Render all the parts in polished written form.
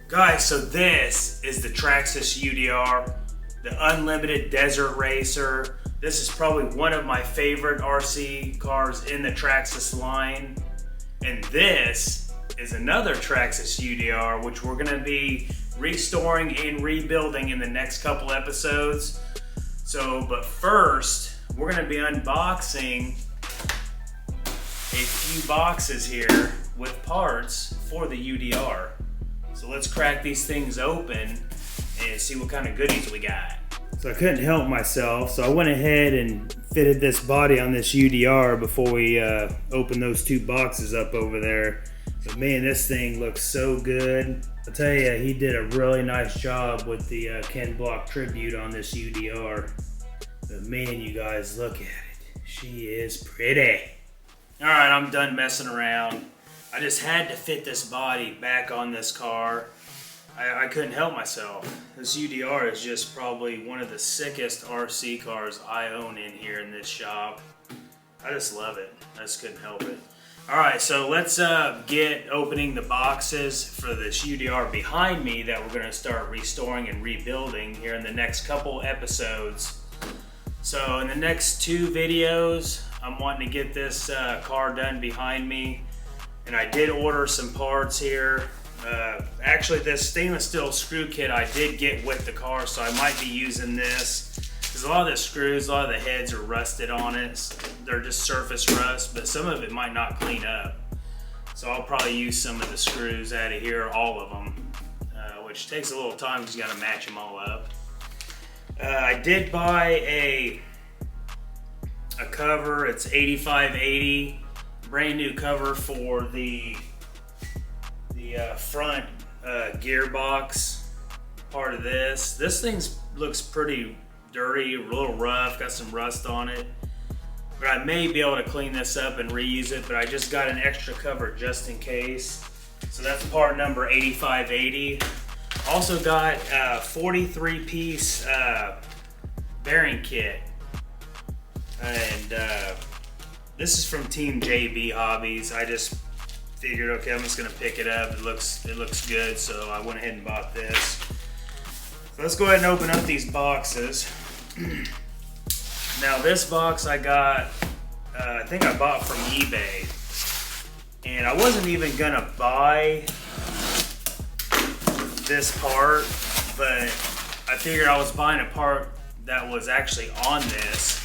Guys, so this is the Traxxas UDR, the Unlimited Desert Racer. This is probably one of my favorite RC cars in the Traxxas line. And this is another Traxxas UDR, which we're gonna be restoring and rebuilding in the next couple episodes. But first, we're gonna be unboxing a few boxes here with parts for the UDR. So let's crack these things open and see what kind of goodies we got. So I couldn't help myself, so I went ahead and fitted this body on this UDR before we opened those two boxes up over there. But man, this thing looks so good. I'll tell you, he did a really nice job with the Ken Block tribute on this UDR. But man, you guys, look at it. She is pretty. All right, I'm done messing around. I just had to fit this body back on this car. I couldn't help myself. This UDR is just probably one of the sickest RC cars I own in here in this shop. I just love it. I just couldn't help it. All right, so let's get opening the boxes for this UDR behind me that we're gonna start restoring and rebuilding here in the next couple episodes. So in the next two videos, I'm wanting to get this car done behind me. And I did order some parts here. Actually, this stainless steel screw kit I did get with the car, so I might be using this. Because a lot of the screws, a lot of the heads are rusted on it. They're just surface rust, but some of it might not clean up. So I'll probably use some of the screws out of here, all of them, which takes a little time because you gotta match them all up. I did buy a cover. It's 8580. Brand new cover for the front gearbox part of this. This thing looks pretty dirty, a little rough, got some rust on it. But I may be able to clean this up and reuse it, but I just got an extra cover just in case. So that's part number 8580. Also got a 43-piece bearing kit. And this is from Team JB Hobbies. I just figured, okay, I'm just gonna pick it up. It looks good, so I went ahead and bought this. So let's go ahead and open up these boxes. Now this box I got, I think I bought from eBay. And I wasn't even gonna buy this part, but I figured I was buying a part that was actually on this.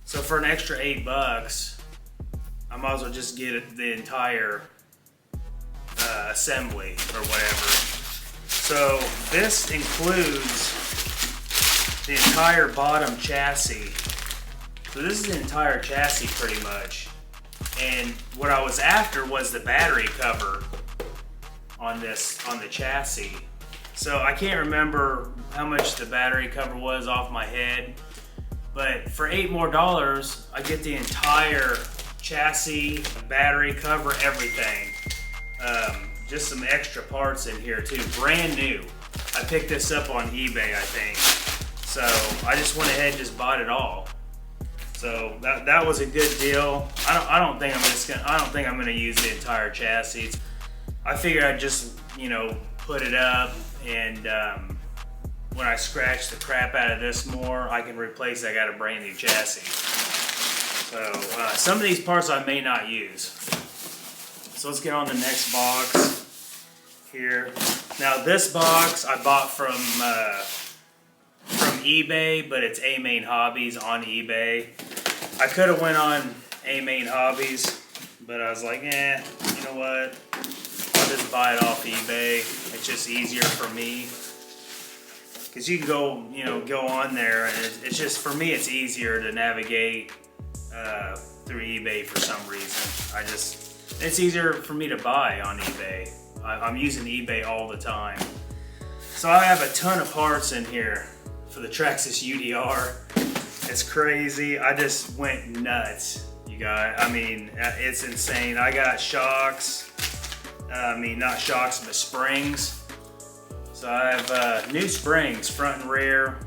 So for an extra $8, I might as well just get the entire assembly or whatever. So this includes the entire bottom chassis. So this is the entire chassis pretty much. And what I was after was the battery cover on the chassis. So I can't remember how much the battery cover was off my head. But for $8 more, I get the entire chassis, battery cover, everything. Just some extra parts in here too, brand new. I picked this up on eBay, I think. So I just went ahead and just bought it all. So that was a good deal. I don't think I'm gonna use the entire chassis. I figured I'd just, put it up and when I scratch the crap out of this more, I can replace it. I got a brand new chassis. So some of these parts I may not use. So let's get on the next box here. Now this box I bought from eBay, but it's A-Main Hobbies on eBay. I could have went on A-Main Hobbies, but I was like, you know what? I'll just buy it off eBay. It's just easier for me. Because you can go on there, and it's just, for me, it's easier to navigate through eBay for some reason. It's easier for me to buy on eBay. I'm using eBay all the time. So I have a ton of parts in here for the Traxxas UDR. It's crazy. I just went nuts, you guys. I mean, it's insane. I got shocks. Not shocks, but springs. So I have new springs, front and rear,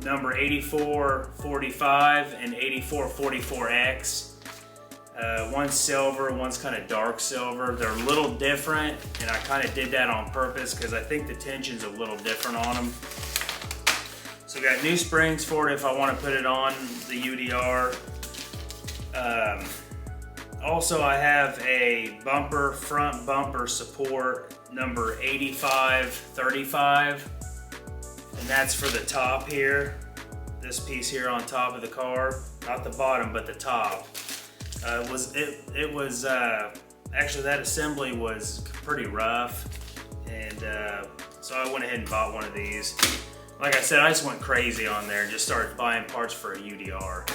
number 8445 and 8444X. One's silver, one's kind of dark silver. They're a little different, and I kind of did that on purpose because I think the tension's a little different on them. So we got new springs for it if I want to put it on the UDR. Also, I have a front bumper support number 8535, and that's for the top here. This piece here on top of the car, not the bottom, but the top. Actually that assembly was pretty rough, and so I went ahead and bought one of these. Like I said, I just went crazy on there and just started buying parts for a UDR.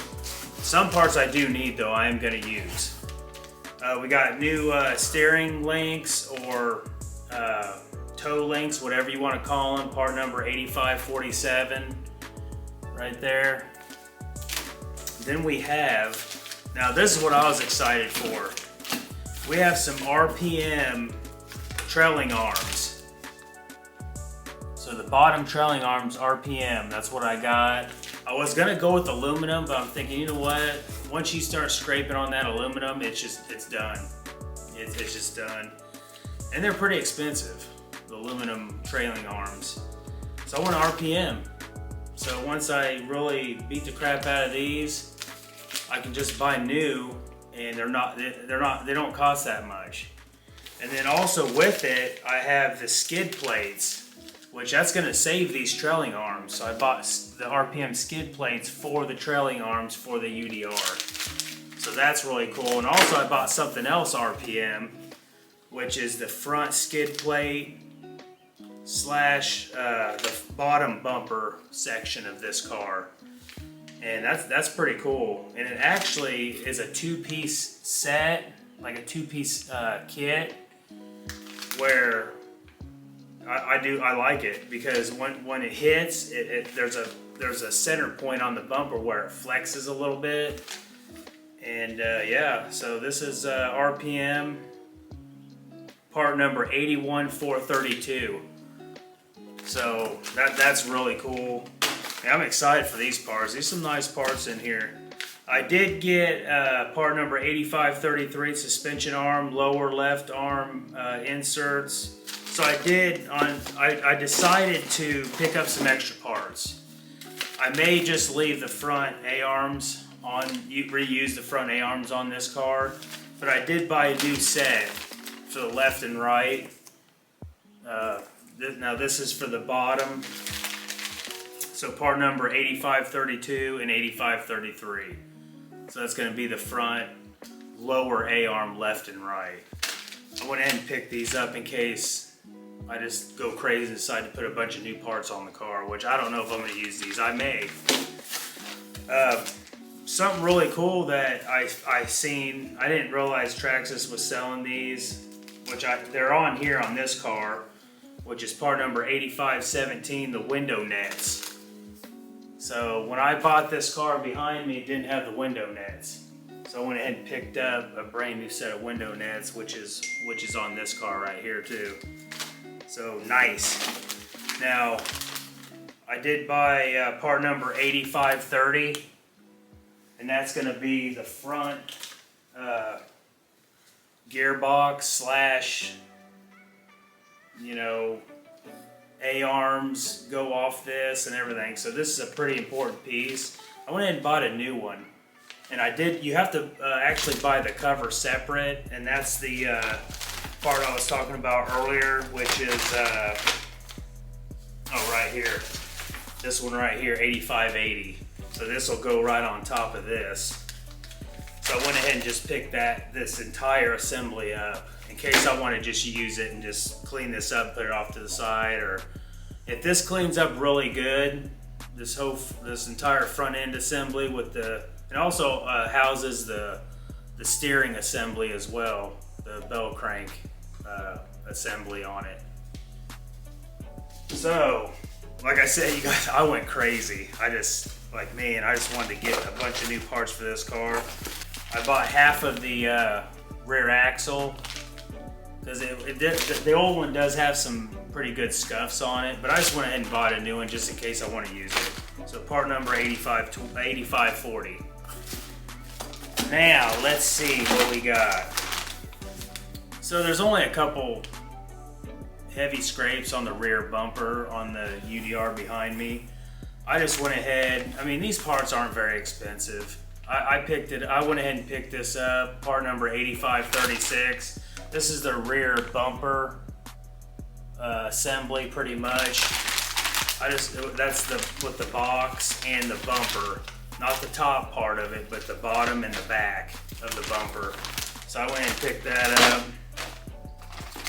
Some parts I do need though, I am going to use. We got new steering links or toe links, whatever you want to call them, part number 8547 right there. Then we have, now this is what I was excited for. We have some RPM trailing arms. So the bottom trailing arms RPM, that's what I got. I was gonna go with aluminum, but I'm thinking, you know what? Once you start scraping on that aluminum, it's done. It's just done. And they're pretty expensive, the aluminum trailing arms. So I want RPM. So once I really beat the crap out of these, I can just buy new, and they don't cost that much. And then also with it, I have the skid plates, which that's gonna save these trailing arms. So I bought the RPM skid plates for the trailing arms for the UDR. So that's really cool. And also I bought something else RPM, which is the front skid plate slash the bottom bumper section of this car. And that's pretty cool. And it actually is a two-piece set, like a two-piece kit, where I like it because when it hits, there's a center point on the bumper where it flexes a little bit. And yeah, so this is RPM part number 81432. So that's really cool. And I'm excited for these parts. There's some nice parts in here. I did get part number 8533 suspension arm, lower left arm inserts. So I decided to pick up some extra parts. I may just leave the front A-arms on, reuse the front A-arms on this car, but I did buy a new set for the left and right. Now this is for the bottom. So part number 8532 and 8533. So that's going to be the front lower A-arm left and right. I went ahead and picked these up in case I just go crazy and decide to put a bunch of new parts on the car, which I don't know if I'm going to use these. I may. Something really cool that I seen, I didn't realize Traxxas was selling these, which they're on here on this car, which is part number 8517, the window nets. So when I bought this car behind me, it didn't have the window nets. So I went ahead and picked up a brand new set of window nets, which is on this car right here too. So nice. Now, I did buy part number 8530, and that's gonna be the front gearbox slash, you know, A-arms go off this and everything. So this is a pretty important piece. I went ahead and bought a new one. And you have to actually buy the cover separate, and that's the part I was talking about earlier, which is, right here. This one right here, 8580. So this will go right on top of this. So I went ahead and just picked this entire assembly up in case I want to just use it and just clean this up, put it off to the side, or if this cleans up really good, this entire front end assembly with and also houses the steering assembly as well, the bell crank assembly on it. So, like I said, you guys, I went crazy. I just wanted to get a bunch of new parts for this car. I bought half of the rear axle because the old one does have some pretty good scuffs on it, but I just went ahead and bought a new one just in case I want to use it. So part number 8540. Now, let's see what we got. So there's only a couple heavy scrapes on the rear bumper on the UDR behind me. I just went ahead, I mean, these parts aren't very expensive. I went ahead and picked this up, part number 8536. This is the rear bumper assembly pretty much. That's with the box and the bumper. Not the top part of it, but the bottom and the back of the bumper. So I went and picked that up.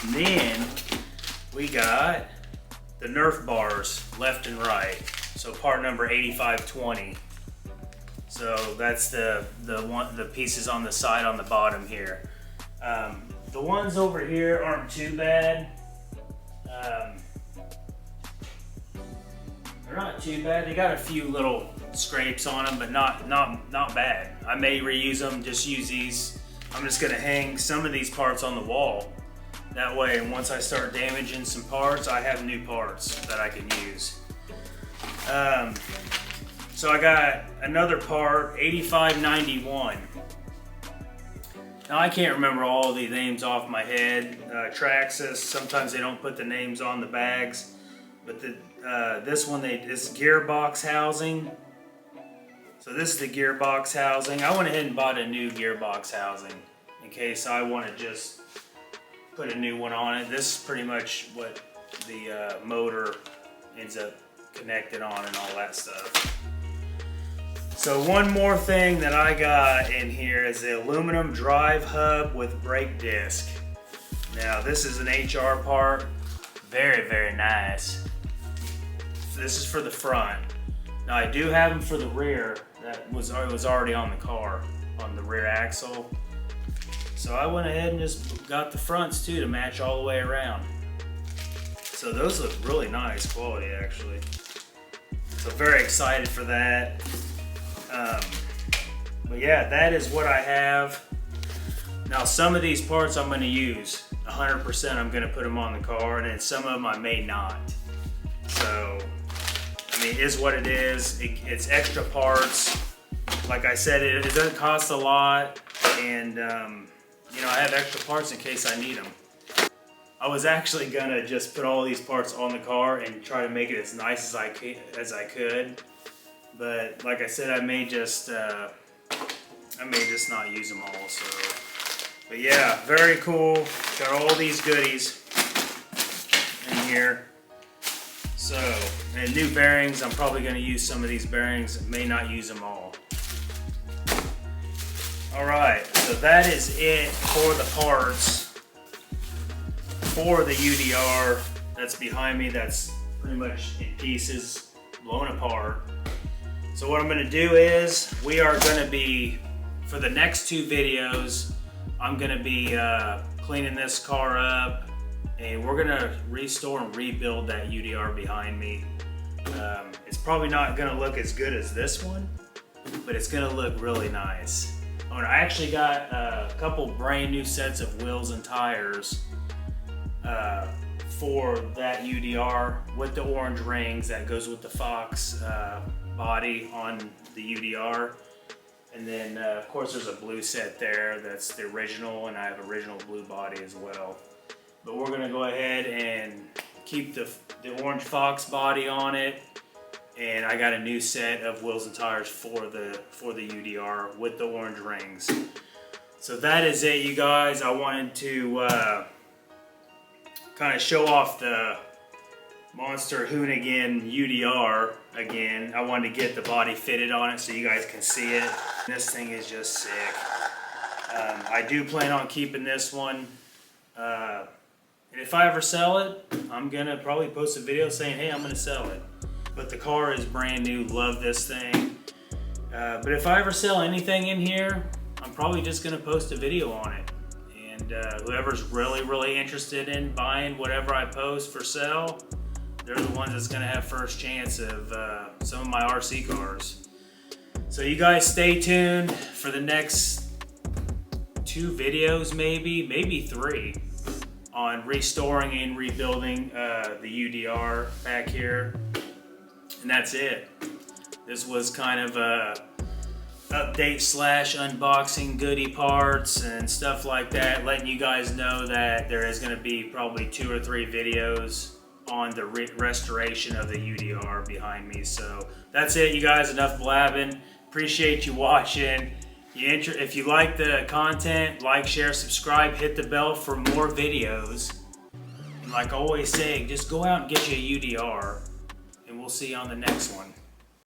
And then we got the Nerf bars left and right. So part number 8520. So that's the pieces on the side on the bottom here. The ones over here aren't too bad. They're not too bad. They got a few little scrapes on them, but not bad. I may reuse them. Just use these. I'm just gonna hang some of these parts on the wall. That way, once I start damaging some parts, I have new parts that I can use. So I got another part, 8591. Now I can't remember all the names off my head. Traxxas, sometimes they don't put the names on the bags, but this one is gearbox housing. So this is the gearbox housing. I went ahead and bought a new gearbox housing in case I want to just put a new one on it. This is pretty much what the motor ends up connected on and all that stuff. So one more thing that I got in here is the aluminum drive hub with brake disc. Now this is an HR part, very, very nice. This is for the front. Now I do have them for the rear. That was already on the car, on the rear axle. So I went ahead and just got the fronts too to match all the way around. So those look really nice quality actually. So very excited for that. But yeah, that is what I have. Now some of these parts I'm going to use 100%. I'm going to put them on the car, and then some of them I may not. So I mean, it is what it is. It's extra parts. Like I said, it doesn't cost a lot, and you know, I have extra parts in case I need them. I was actually gonna just put all these parts on the car and try to make it as nice as I could. But like I said, I may just not use them all. So, but yeah, very cool. Got all these goodies in here. So, and new bearings. I'm probably going to use some of these bearings. May not use them all. All right, so that is it for the parts for the UDR that's behind me. That's pretty much in pieces, blown apart. So what I'm going to do is we are going to be, for the next two videos, I'm going to be cleaning this car up, and we're going to restore and rebuild that UDR behind me. It's probably not going to look as good as this one, but it's going to look really nice. I actually got a couple brand new sets of wheels and tires for that UDR with the orange rings that goes with the Fox body on the UDR. And then of course there's a blue set there that's the original, and I have original blue body as well. But we're gonna go ahead and keep the orange Fox body on it, and I got a new set of wheels and tires for the UDR with the orange rings. So that is it, you guys. I wanted to kind of show off the Monster Hoonigan UDR again. I wanted to get the body fitted on it so you guys can see it. This thing is just sick. I do plan on keeping this one. And if I ever sell it, I'm gonna probably post a video saying, hey, I'm gonna sell it. But the car is brand new, love this thing. But if I ever sell anything in here, I'm probably just gonna post a video on it. And whoever's really, really interested in buying whatever I post for sale, they're the ones that's gonna have first chance of some of my RC cars. So you guys stay tuned for the next 2 videos, maybe 3, on restoring and rebuilding the UDR back here. And that's it. This was kind of a update slash unboxing goodie parts and stuff like that, letting you guys know that there is going to be probably 2 or 3 videos on the restoration of the UDR behind me. So that's it, you guys. Enough blabbing. Appreciate you watching. If you like the content, like, share, subscribe, hit the bell for more videos. And like I always say, just go out and get you a UDR, and we'll see you on the next one.